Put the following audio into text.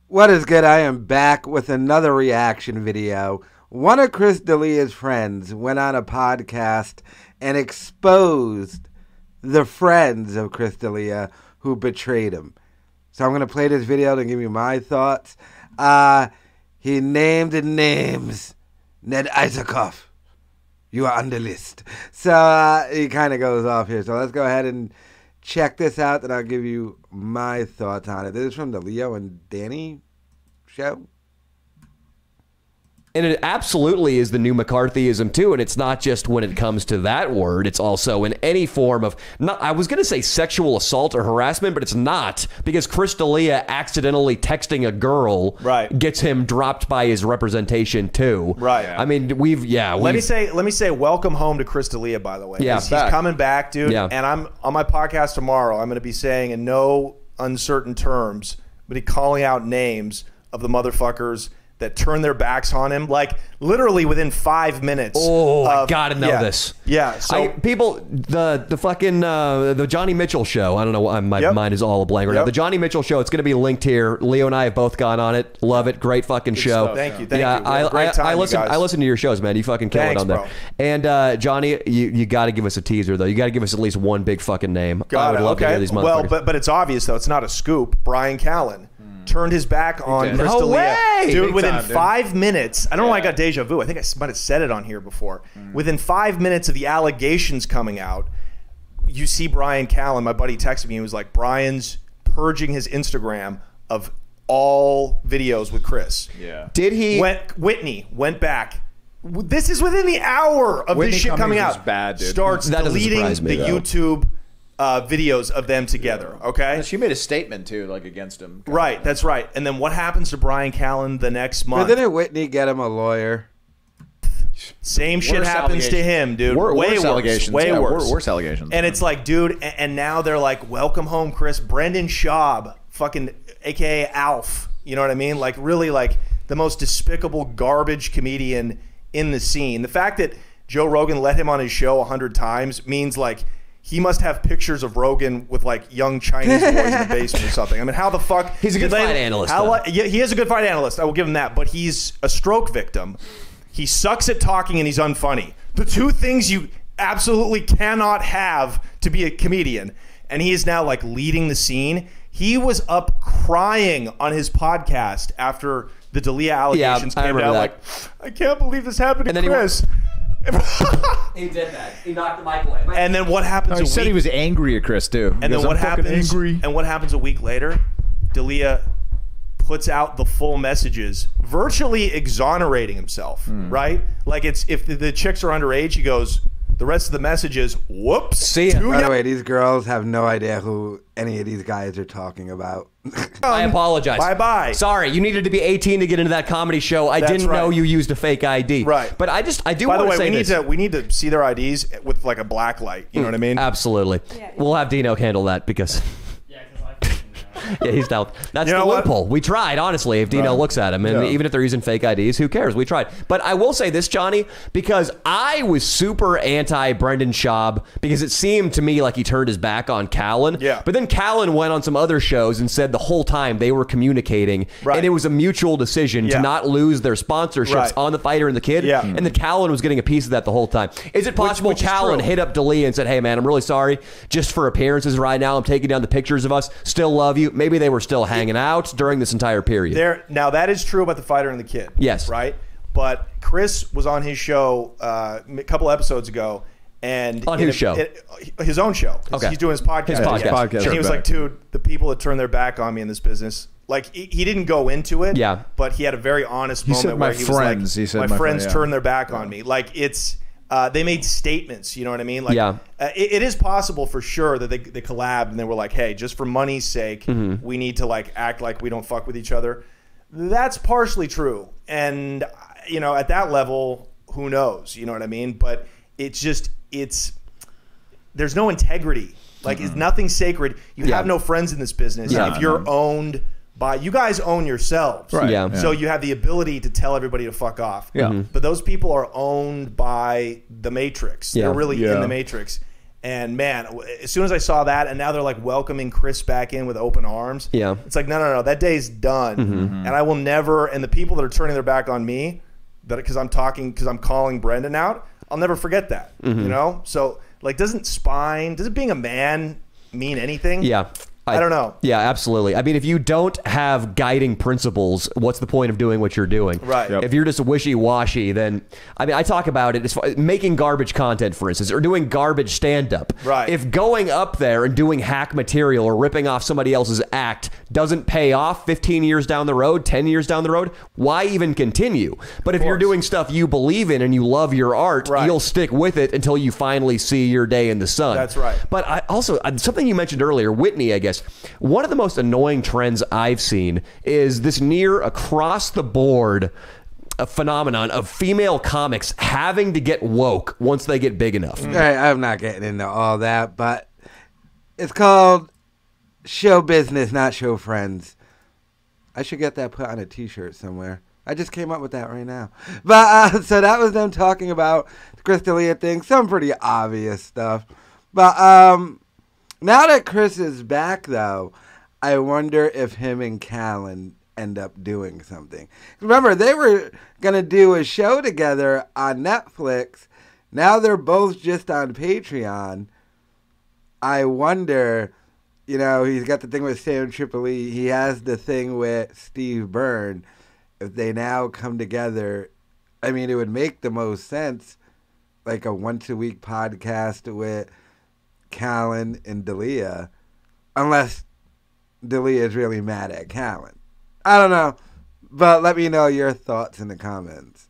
What is good? I am back with another reaction video. One of Chris D'Elia's friends went on a podcast and exposed the friends of Chris D'Elia who betrayed him. So I'm going to play this video to give you my thoughts. He named names. Ned Isakoff, you are on the list. So he kind of goes off here. So let's go ahead and check this out, and I'll give you my thoughts on it. This is from the Leo and Danny show. And it absolutely is the new McCarthyism too, and it's not just when it comes to that word, it's also in any form of, not, I was going to say sexual assault or harassment, but it's not, because Chris D'Elia accidentally texting a girl gets him dropped by his representation too. Right. I mean, let me say welcome home to Chris D'Elia, by the way. Yeah. He's coming back, dude. Yeah. And I'm on my podcast tomorrow, I'm going to be saying in no uncertain terms, but he calling out names of the motherfuckers that turn their backs on him, like literally within 5 minutes. Oh, I gotta know this. Yeah. So people, the fucking the Johnny Mitchell show. I don't know why my mind is all a blank right now. The Johnny Mitchell show. It's going to be linked here. Leo and I have both gone on it. Love it. Great fucking show. Thank you. Thank you. I listen to your shows, man. You fucking kill it on there. Bro. And Johnny, you got to give us a teaser though. You got to give us at least one big fucking name. I would love to hear these motherfuckers. Well, but it's obvious though. It's not a scoop. Bryan Callen turned his back on Chris D'Elia. Dude, within 5 minutes, I don't know why I got deja vu. I think I might have said it on here before. Within 5 minutes of the allegations coming out, you see Bryan Callen, my buddy texted me, he was like, Bryan's purging his Instagram of all videos with Chris. Yeah. Did he? Whitney went back. This is within the hour of this shit coming out. Bad, dude. Starts deleting the YouTube videos of them together, okay? She made a statement too, like against him. Right, that's right. And then what happens to Bryan Callen the next month? But didn't Whitney get him a lawyer? Same shit happens to him, dude. Way worse allegations. Way worse. Worse allegations. And it's like, dude, and now they're like, welcome home, Chris. Brendan Schaub, fucking AKA Alf. You know what I mean? Like, really, like the most despicable garbage comedian in the scene. The fact that Joe Rogan let him on his show 100 times means like he must have pictures of Rogan with like young Chinese boys in the basement or something. I mean, how the fuck? He's a good fight analyst. Yeah, he is a good fight analyst. I will give him that. But he's a stroke victim. He sucks at talking and he's unfunny. The two things you absolutely cannot have to be a comedian. And he is now like leading the scene. He was up crying on his podcast after the D'Elia allegations came out. Like, I can't believe this happened to Chris. He did that. He knocked the mic away. And then what happens? He said he was angry at Chris too. And then what happens? And what happens a week later? D'Elia puts out the full messages, virtually exonerating himself. Right? Like it's if the chicks are underage, he goes. The rest of the messages, whoops. See ya. By the way, these girls have no idea who any of these guys are talking about. I apologize. Bye-bye. Sorry, you needed to be 18 to get into that comedy show. I didn't know you used a fake ID. Right. But I do want to say this. We need to see their IDs with like a black light. You know what I mean? Absolutely. Yeah. We'll have Dino handle that because... Yeah, he's down. That's the loophole. We tried, honestly, if Dino looks at him. And even if they're using fake IDs, who cares? We tried. But I will say this, Johnny, because I was super anti-Brendan Schaub because it seemed to me like he turned his back on Callen. Yeah. But then Callen went on some other shows and said the whole time they were communicating. And it was a mutual decision to not lose their sponsorships on the fighter and the kid. Yeah. And that Callen was getting a piece of that the whole time. Is it possible Callen hit up D'Elia and said, hey, man, I'm really sorry. Just for appearances right now, I'm taking down the pictures of us. Still love you. Maybe they were still hanging out during this entire period. Now, that is true about the fighter and the kid. Yes. Right? But Chris was on his show a couple episodes ago. And on his show? His own show. Okay. He's doing his podcast. His podcast. And he was like, dude, the people that turn their back on me in this business, like he didn't go into it, but he had a very honest moment where he was like, my friends turned their back on me. Like it's... they made statements, you know what I mean? Like, it is possible for sure that they collabed and they were like, hey, just for money's sake, we need to like act like we don't fuck with each other. That's partially true. And, you know, at that level, who knows? You know what I mean? But it's just, there's no integrity. Like, it's nothing sacred. You have no friends in this business. If you're owned by, you guys own yourselves. Right. Yeah. So you have the ability to tell everybody to fuck off. Yeah. But those people are owned by the Matrix. They're really in the Matrix. And man, as soon as I saw that, and now they're like welcoming Chris back in with open arms. Yeah, it's like no, that day's done, and I will never. And the people that are turning their back on me, because I'm calling Brendan out, I'll never forget that. You know, so like, does it being a man mean anything? Yeah. I don't know. Yeah, absolutely. I mean, if you don't have guiding principles, what's the point of doing what you're doing? Right. If you're just wishy-washy, then, I mean, I talk about it as making garbage content, for instance, or doing garbage stand-up. Right. If going up there and doing hack material or ripping off somebody else's act doesn't pay off 15 years down the road, 10 years down the road, why even continue? But if you're doing stuff you believe in and you love your art, you'll stick with it until you finally see your day in the sun. That's right. But I also, something you mentioned earlier, Whitney, I guess, one of the most annoying trends I've seen is this near across the board phenomenon of female comics having to get woke once they get big enough. I'm not getting into all that, but it's called show business, not show friends. I should get that put on a t-shirt somewhere. I just came up with that right now. But so that was them talking about the Chris D'Elia thing, some pretty obvious stuff. But now that Chris is back, though, I wonder if him and Callen end up doing something. Remember, they were going to do a show together on Netflix. Now they're both just on Patreon. I wonder, you know, he's got the thing with Sam Tripoli. He has the thing with Steve Byrne. If they now come together, I mean, it would make the most sense, like a once-a-week podcast with Callen and D'Elia, unless D'Elia is really mad at Callen. I don't know, but let me know your thoughts in the comments.